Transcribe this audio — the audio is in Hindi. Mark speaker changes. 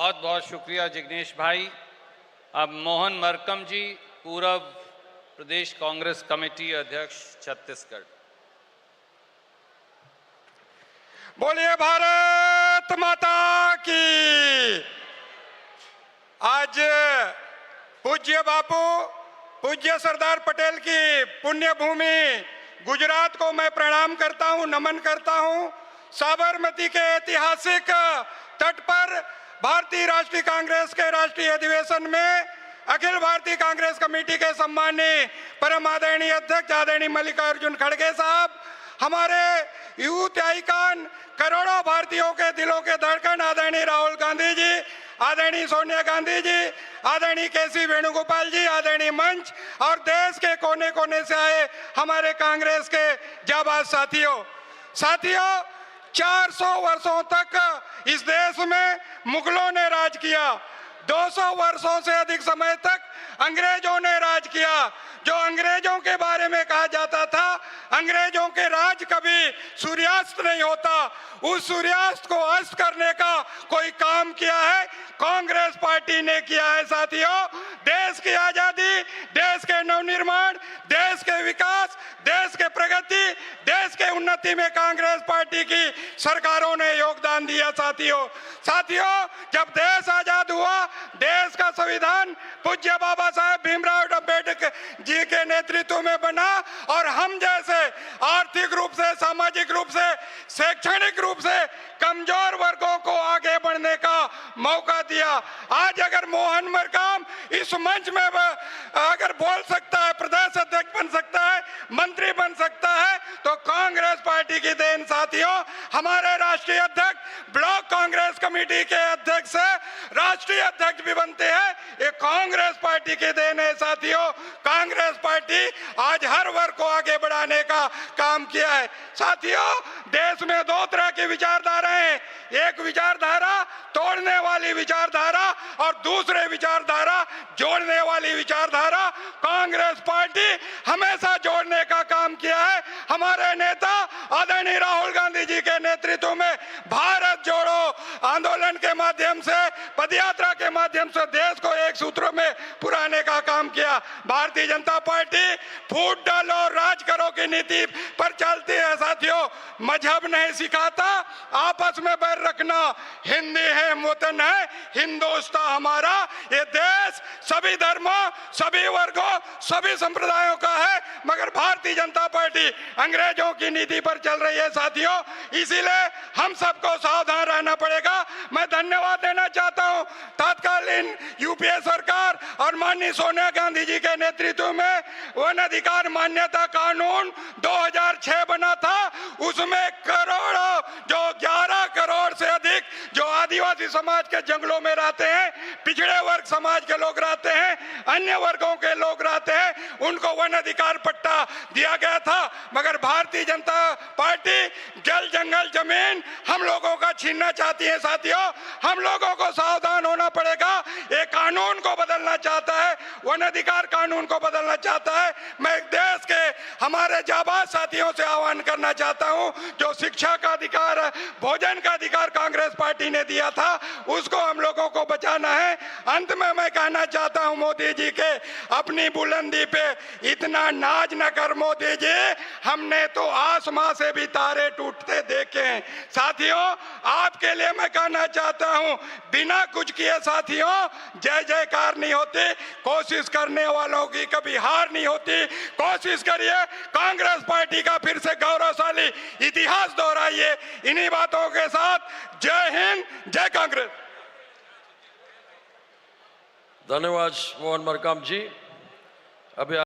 Speaker 1: बहुत बहुत शुक्रिया जिग्नेश भाई। अब मोहन मरकम जी, पूर्व प्रदेश कांग्रेस कमेटी अध्यक्ष छत्तीसगढ़।
Speaker 2: बोलिए भारत माता की। आज पूज्य बापू, पूज्य सरदार पटेल की पुण्य भूमि गुजरात को मैं प्रणाम करता हूं, नमन करता हूं। साबरमती के ऐतिहासिक तट पर भारतीय राष्ट्रीय कांग्रेस के राष्ट्रीय अधिवेशन में अखिल भारतीय कांग्रेस कमेटी के सम्मानीय परम आदरणीय अध्यक्ष आदरणीय मल्लिकार्जुन खड़गे साहब, हमारे यूथ आइकन, करोड़ों भारतीयों के दिलों के धड़कन आदरणीय राहुल गांधी जी, आदरणीय सोनिया गांधी जी, आदरणीय केसी वेणुगोपाल जी, आदरणीय मंच और देश के कोने कोने से आए हमारे कांग्रेस के जाबाज साथियों, 400 वर्षों तक इस देश में मुगलों ने राज किया। 200 वर्षों से अधिक समय तक अंग्रेजों ने राज किया। जो अंग्रेजों के बारे में कहा जाता था, अंग्रेजों के राज कभी सूर्यास्त नहीं होता, उस सूर्यास्त को अस्त करने का कोई काम किया है कांग्रेस पार्टी ने किया है। साथियों, देश की आजादी, देश के नवनिर्माण, देश के विकास, देश के प्रगति, देश के उन्नति में कांग्रेस पार्टी की सरकारों ने योगदान दिया। साथियों, जब देश आजाद हुआ, देश का संविधान पूज्य बाबा साहेब भीमराव अम्बेडकर जी के नेतृत्व में बना और हम जैसे आर्थिक रूप से, सामाजिक रूप से, शैक्षणिक रूप से कमजोर वर्गों को आगे बढ़ने का मौका दिया। आज अगर मोहन मरकाम इस मंच में अगर बोल सकता है, प्रदेश अध्यक्ष बन सकता है, मंत्री बन सकता है, तो कांग्रेस पार्टी की देन। साथियों, हमारे राष्ट्रीय अध्यक्ष ब्लॉक कांग्रेस कमेटी के अध्यक्ष से राष्ट्रीय अध्यक्ष भी बनते हैं, ये कांग्रेस पार्टी की देन है। साथियों, कांग्रेस पार्टी आज हर वर्ग को आगे बढ़ाने का काम किया है। साथियों, देश में दो तरह की विचारधारा है, एक विचारधारा तोड़ने वाली विचारधारा और दूसरे विचारधारा जोड़ने वाली विचारधारा। कांग्रेस पार्टी हमेशा जोड़ने का काम किया है। हमारे नेता आदरणीय राहुल गांधी जी के नेतृत्व में भारत जोड़ो आंदोलन के माध्यम से, पदयात्रा के माध्यम से देश को एक सूत्र में पुराने का काम किया। भारतीय जनता पार्टी फूट डालो राज करो की नीति पर चलती है। साथियों, मजहब नहीं सिखाता आपस में बैर रखना, हिंदी है वतन है, हिंदुस्तान हमारा। ये देश सभी धर्मों, सभी वर्गों, सभी संप्रदायों का है, मगर भारतीय जनता पार्टी अंग्रेजों की नीति पर चल रही है। साथियों, इसीलिए हम सबको सावधान रहना पड़ेगा। मैं धन्यवाद देना चाहता हूं तत्कालीन यूपीए सरकार और माननीय सोनिया गांधी जी के नेतृत्व में वन अधिकार मान्यता कानून 2006 बना था। उसमें करोड़ों, जो 11 करोड़ से अधिक जो आदिवासी समाज के जंगलों में रहते हैं, पिछड़े वर्ग समाज के लोग रहते हैं, अन्य वर्गों के लोग रहते हैं, उनको वन अधिकार पट्टा दिया गया था। मगर भारतीय जनता पार्टी जल जंगल जमीन हम लोगों का छीनना चाहती है। साथियों, हम लोगों को सावधान होना पड़ेगा। एक कानून को बदलना चाहता है, वन अधिकार कानून को बदलना चाहता है। मैं देश के हमारे जाबाज साथियों से आह्वान करना चाहता हूं, जो शिक्षा का अधिकार, भोजन का अधिकार कांग्रेस पार्टी ने दिया था, उसको हम लोगों को बचाना है। अंत में मैं कहना चाहता हूं, मोदी जी के अपनी बुलंदी पे इतना नाज न कर मोदी जी, हमने तो आसमां से भी तारे टूटते देखे हैं। साथियों, आपके लिए मैं कहना चाहता हूं, बिना कुछ किए साथियों जय जयकार नहीं होती, कोशिश करने वालों की कभी हार नहीं होती। कोशिश करिए, कांग्रेस पार्टी का फिर से गौरवशाली इतिहास दोहराइए। इन्हीं बातों के साथ जय हिंद, जय कांग्रेस।
Speaker 3: धन्यवाद मोहन मरकाम जी। अभी